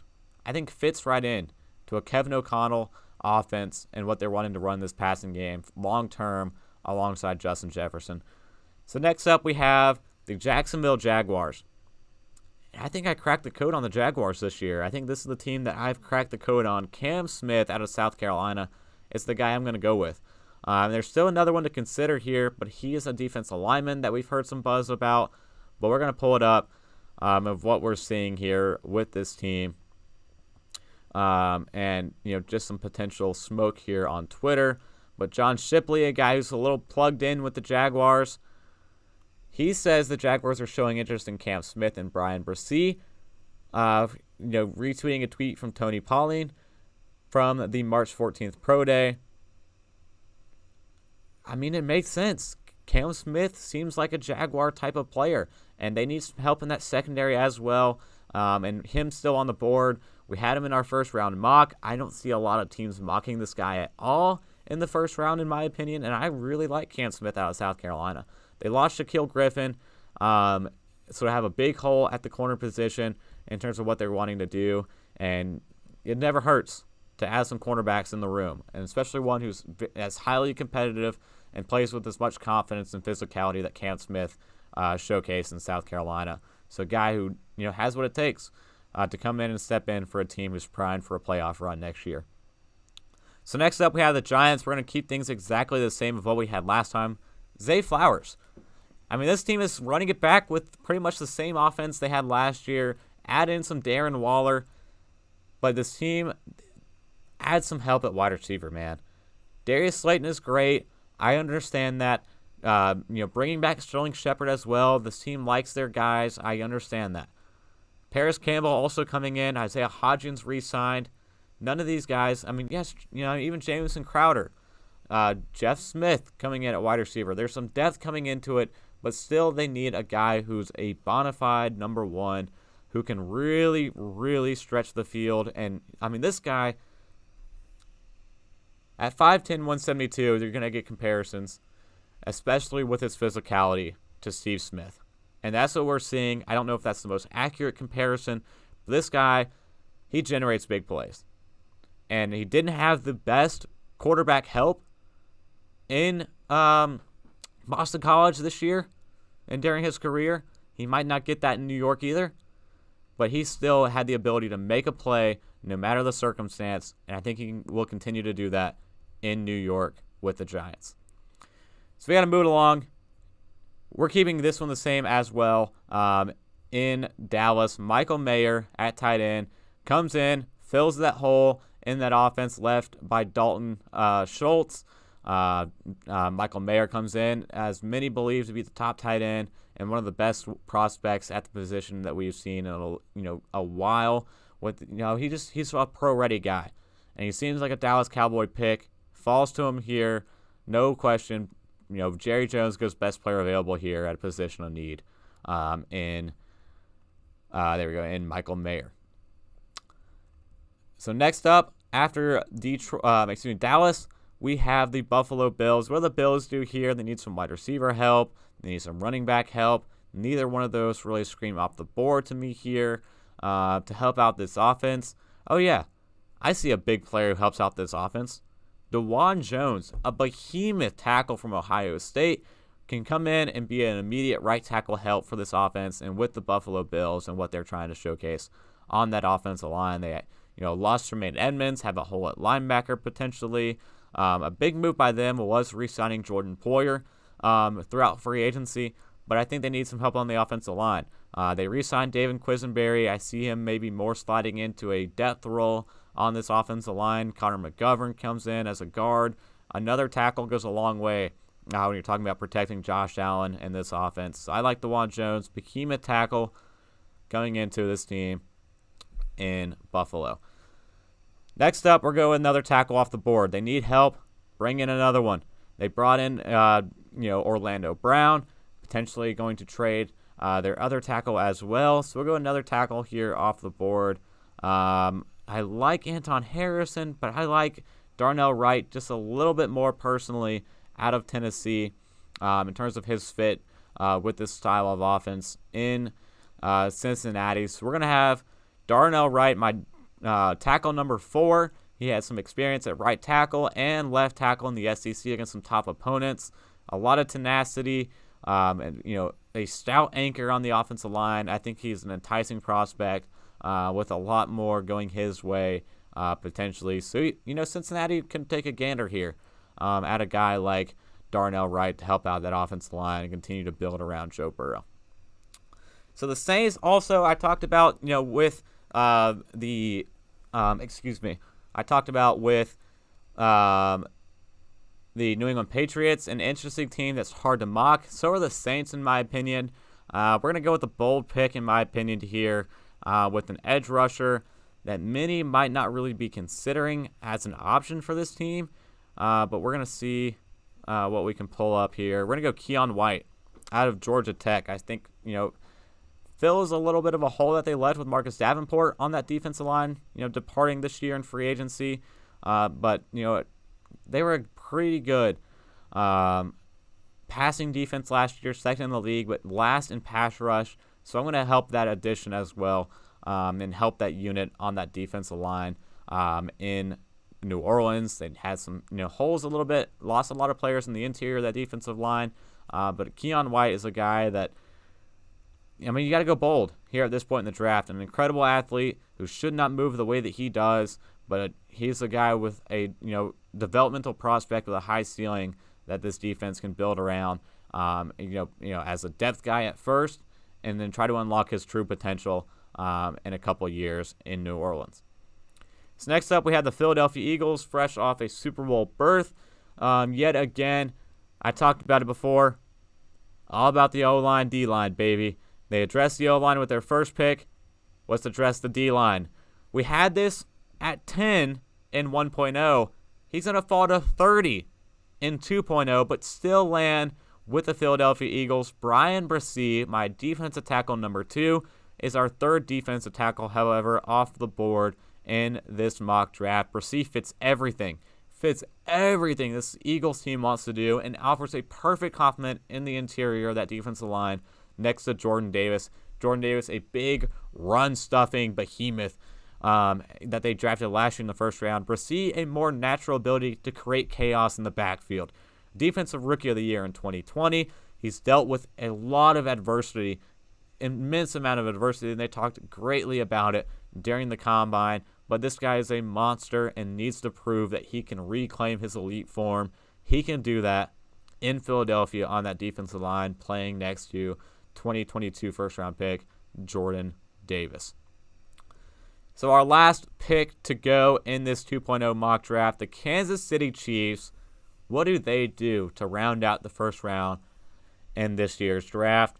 I think, fits right in to a Kevin O'Connell offense and what they're wanting to run this passing game long term alongside Justin Jefferson. So next up we have the Jacksonville Jaguars. I think I cracked the code on the Jaguars this year. I think this is the team that I've cracked the code on. Cam Smith out of South Carolina is the guy I'm going to go with. There's still another one to consider here, but he is a defensive lineman that we've heard some buzz about. But we're going to pull it up of what we're seeing here with this team. And just some potential smoke here on Twitter. But John Shipley, a guy who's a little plugged in with the Jaguars, he says the Jaguars are showing interest in Cam Smith and Brian Bresee. Retweeting a tweet from Tony Pauline from the March 14th Pro Day. I mean, it makes sense. Cam Smith seems like a Jaguar type of player, and they need some help in that secondary as well. And him still on the board. We had him in our first round mock. I don't see a lot of teams mocking this guy at all in the first round, in my opinion, and I really like Cam Smith out of South Carolina. They lost Shaquille Griffin, so they have a big hole at the corner position in terms of what they're wanting to do, and it never hurts to add some cornerbacks in the room, and especially one who's as highly competitive and plays with as much confidence and physicality that Cam Smith showcased in South Carolina. So a guy who has what it takes to come in and step in for a team who's primed for a playoff run next year. So next up we have the Giants. We're going to keep things exactly the same of what we had last time. Zay Flowers. I mean, this team is running it back with pretty much the same offense they had last year. Add in some Darren Waller. But this team adds some help at wide receiver, man. Darius Slayton is great. I understand that. Bringing back Sterling Shepard as well. This team likes their guys. I understand that. Paris Campbell also coming in. Isaiah Hodgins re-signed. None of these guys. I mean, yes, even Jamison Crowder. Jeff Smith coming in at wide receiver. There's some depth coming into it, but still they need a guy who's a bona fide number one who can really, really stretch the field. And, I mean, this guy, at 5'10", 172, you're going to get comparisons, especially with his physicality, to Steve Smith. And that's what we're seeing. I don't know if that's the most accurate comparison, but this guy, he generates big plays. And he didn't have the best quarterback help in Boston College this year and during his career. He might not get that in New York either, but he still had the ability to make a play no matter the circumstance, and I think he will continue to do that in New York with the Giants. So we got to move it along. We're keeping this one the same as well. In Dallas, Michael Mayer at tight end comes in, fills that hole in that offense left by Dalton Schultz. Michael Mayer comes in, as many believe to be the top tight end and one of the best prospects at the position that we've seen in a while. He's a pro-ready guy, and he seems like a Dallas Cowboy pick. Falls to him here, no question. Jerry Jones goes best player available here at a position of need. In Michael Mayer. So next up, after Dallas, we have the Buffalo Bills. What do the Bills do here? They need some wide receiver help. They need some running back help. Neither one of those really scream off the board to me here to help out this offense. Oh, yeah. I see a big player who helps out this offense. DeJuan Jones, a behemoth tackle from Ohio State, can come in and be an immediate right tackle help for this offense and with the Buffalo Bills and what they're trying to showcase on that offensive line. They lost Tremaine Edmonds, have a hole at linebacker potentially. A big move by them was re-signing Jordan Poyer throughout free agency, but I think they need some help on the offensive line. They re-signed David Quisenberry. I see him maybe more sliding into a depth role on this offensive line. Connor McGovern comes in as a guard. Another tackle goes a long way when you're talking about protecting Josh Allen and this offense. So I like DeJuan Jones, behemoth tackle going into this team in Buffalo. Next up, we're going another tackle off the board. They need help. Bring in another one. They brought in, Orlando Brown, potentially going to trade their other tackle as well. So we'll go another tackle here off the board. I like Anton Harrison, but I like Darnell Wright just a little bit more personally out of Tennessee in terms of his fit with this style of offense in Cincinnati. So we're going to have Darnell Wright, my tackle number 4. He has some experience at right tackle and left tackle in the SEC against some top opponents. A lot of tenacity, and a stout anchor on the offensive line. I think he's an enticing prospect with a lot more going his way potentially. So Cincinnati can take a gander here at a guy like Darnell Wright to help out that offensive line and continue to build around Joe Burrow. So the Saints also I talked about with the New England Patriots, an interesting team that's hard to mock. So are the Saints, in my opinion. We're going to go with the bold pick, in my opinion, here with an edge rusher that many might not really be considering as an option for this team. But we're going to see what we can pull up here. We're going to go Keon White out of Georgia Tech. I think, fills a little bit of a hole that they left with Marcus Davenport on that defensive line, departing this year in free agency. But they were pretty good passing defense last year, second in the league, but last in pass rush. So I'm going to help that addition as well and help that unit on that defensive line in New Orleans. They had some holes a little bit, lost a lot of players in the interior of that defensive line. But Keon White is a guy that, you got to go bold here at this point in the draft. An incredible athlete who should not move the way that he does, but he's a guy with a developmental prospect with a high ceiling that this defense can build around. As a depth guy at first, and then try to unlock his true potential in a couple years in New Orleans. So next up, we have the Philadelphia Eagles, fresh off a Super Bowl berth. Yet again, I talked about it before. All about the O-line, D-line, baby. They addressed the O-line with their first pick. Let's address the D-line. We had this at 10 in 1.0. He's going to fall to 30 in 2.0, but still land with the Philadelphia Eagles. Brian Bresee, my defensive tackle number 2, is our third defensive tackle, however, off the board in this mock draft. Bresee fits everything this Eagles team wants to do and offers a perfect complement in the interior of that defensive line next to Jordan Davis. Jordan Davis, a big run-stuffing behemoth that they drafted last year in the first round. Bresee, a more natural ability to create chaos in the backfield. Defensive Rookie of the Year in 2020. He's dealt with a lot of adversity, immense amount of adversity, and they talked greatly about it during the Combine. But this guy is a monster and needs to prove that he can reclaim his elite form. He can do that in Philadelphia on that defensive line, playing next to 2022 first-round pick Jordan Davis. So our last pick to go in this 2.0 mock draft, the Kansas City Chiefs. What do they do to round out the first round in this year's draft?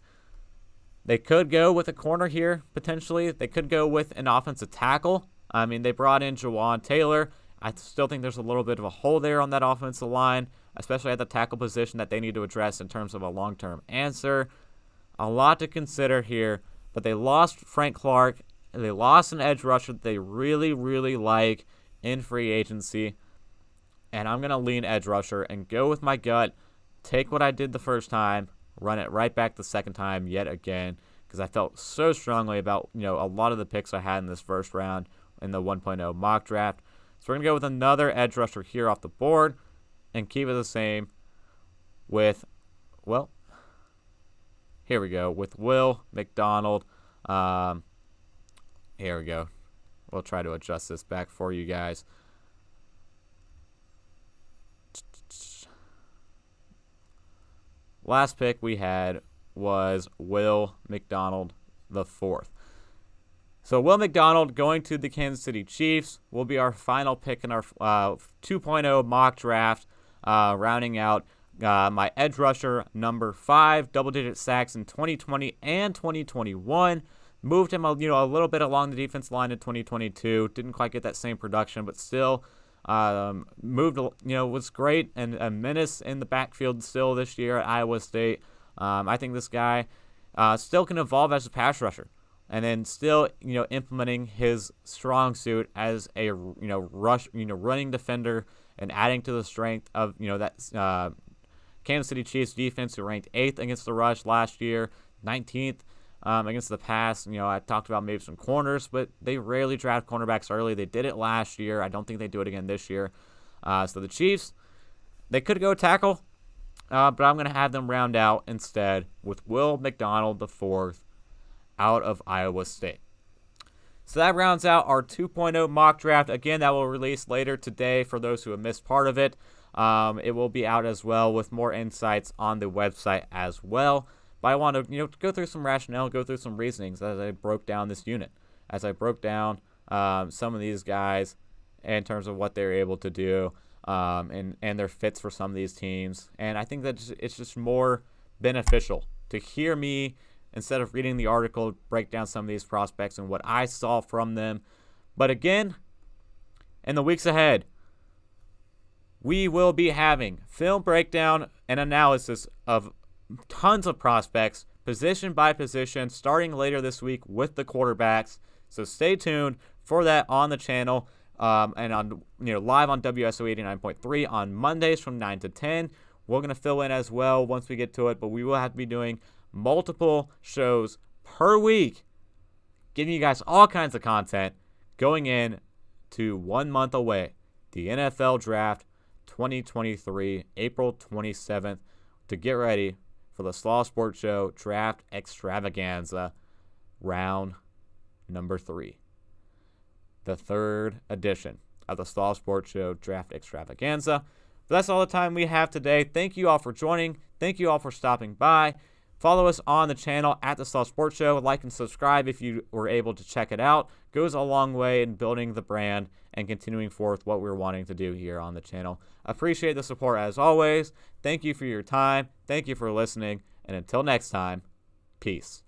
They could go with a corner here, potentially. They could go with an offensive tackle. I mean, they brought in Jawan Taylor. I still think there's a little bit of a hole there on that offensive line, especially at the tackle position that they need to address in terms of a long-term answer. A lot to consider here, but they lost Frank Clark. They lost an edge rusher that they really, really like in free agency. And I'm going to lean edge rusher and go with my gut, take what I did the first time, run it right back the second time yet again, because I felt so strongly about, a lot of the picks I had in this first round in the 1.0 mock draft. So we're going to go with another edge rusher here off the board and keep it the same with, here we go, with Will McDonald. Here we go. We'll try to adjust this back for you guys. Last pick we had was Will McDonald the fourth. So Will McDonald going to the Kansas City Chiefs will be our final pick in our 2.0 mock draft, rounding out my edge rusher number 5, double-digit sacks in 2020 and 2021. Moved him a little bit along the defense line in 2022. Didn't quite get that same production, but still moved, was great and a menace in the backfield still this year at Iowa State. I think this guy still can evolve as a pass rusher, and then still, implementing his strong suit as a, running defender and adding to the strength of, that Kansas City Chiefs defense, who ranked 8th against the rush last year, 19th against the pass. I talked about maybe some corners, but they rarely draft cornerbacks early. They did it last year. I don't think they do it again this year. So the Chiefs, they could go tackle, but I'm going to have them round out instead with Will McDonald the fourth out of Iowa State. So that rounds out our 2.0 mock draft. Again, that will release later today for those who have missed part of it. It will be out as well with more insights on the website as well. But I want to, go through some rationale, go through some reasonings as I broke down this unit, as I broke down some of these guys in terms of what they're able to do and their fits for some of these teams. And I think that it's just more beneficial to hear me, instead of reading the article, break down some of these prospects and what I saw from them. But again, in the weeks ahead, we will be having film breakdown and analysis of tons of prospects, position by position, starting later this week with the quarterbacks. So stay tuned for that on the channel and on live on WSO 89.3 on Mondays from 9 to 10. We're going to fill in as well once we get to it, but we will have to be doing multiple shows per week, giving you guys all kinds of content going in to 1 month away, the NFL Draft 2023, April 27th, to get ready for the Slaw Sports Show Draft Extravaganza, round number 3. The third edition of the Slaw Sports Show Draft Extravaganza. But that's all the time we have today. Thank you all for joining. Thank you all for stopping by. Follow us on the channel at the Slaw Sports Show. Like and subscribe if you were able to check it out. Goes a long way in building the brand and continuing forth what we're wanting to do here on the channel. Appreciate the support as always. Thank you for your time. Thank you for listening. And until next time, peace.